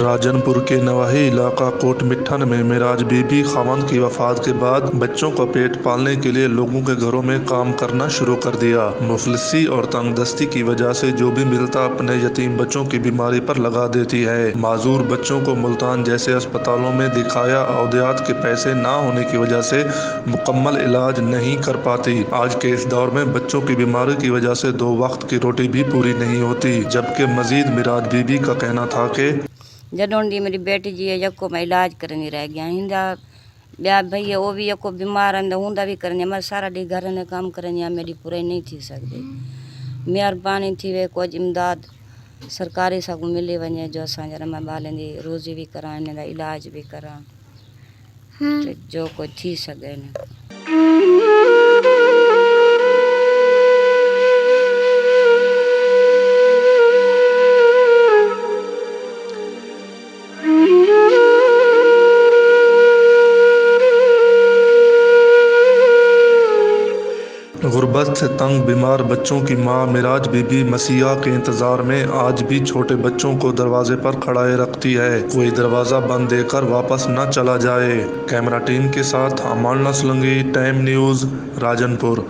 राजनपुर के नवाही इलाका कोट मिट्ठन में मेराज बीबी खामद की वफात के बाद बच्चों का पेट पालने के लिए लोगों के घरों में काम करना शुरू कर दिया। मुफलिसी और तंगदस्ती की वजह से जो भी मिलता अपने यतीम बच्चों की बीमारी पर लगा देती है। माजूर बच्चों को मुल्तान जैसे अस्पतालों में दिखाया, अहदेयात के पैसे ना होने की वजह से मुकम्मल इलाज नहीं कर पाती। आज के इस दौर में बच्चों की बीमारी की वजह से 2 वक्त की रोटी भी पूरी नहीं होती। जबकि मजीद मेराज बीबी का कहना था कि जदों दी मेरी बेटी जी है यको मैं इलाज करनी रह गया हिंदा ब्याह भैया वो भी यको बीमार अंदा हुंदा भी करनी मैं सारा डी घर ने काम करनी मेरी पूरी नहीं थी सकती। मेहरबानी थी वे कुछ इमदाद सरकारी सगु मिली वने जो असां जरा मैं बालन दी रोजी भी करा इन इलाज भी करा जो कोई थी सके न। गुर्बत से तंग बीमार बच्चों की मां मेराज बीबी मसीहा के इंतजार में आज भी छोटे बच्चों को दरवाजे पर खड़ाए रखती है, कोई दरवाजा बंद देकर वापस न चला जाए। कैमरा टीम के साथ अमान नसलंगी, टाइम न्यूज़, राजनपुर।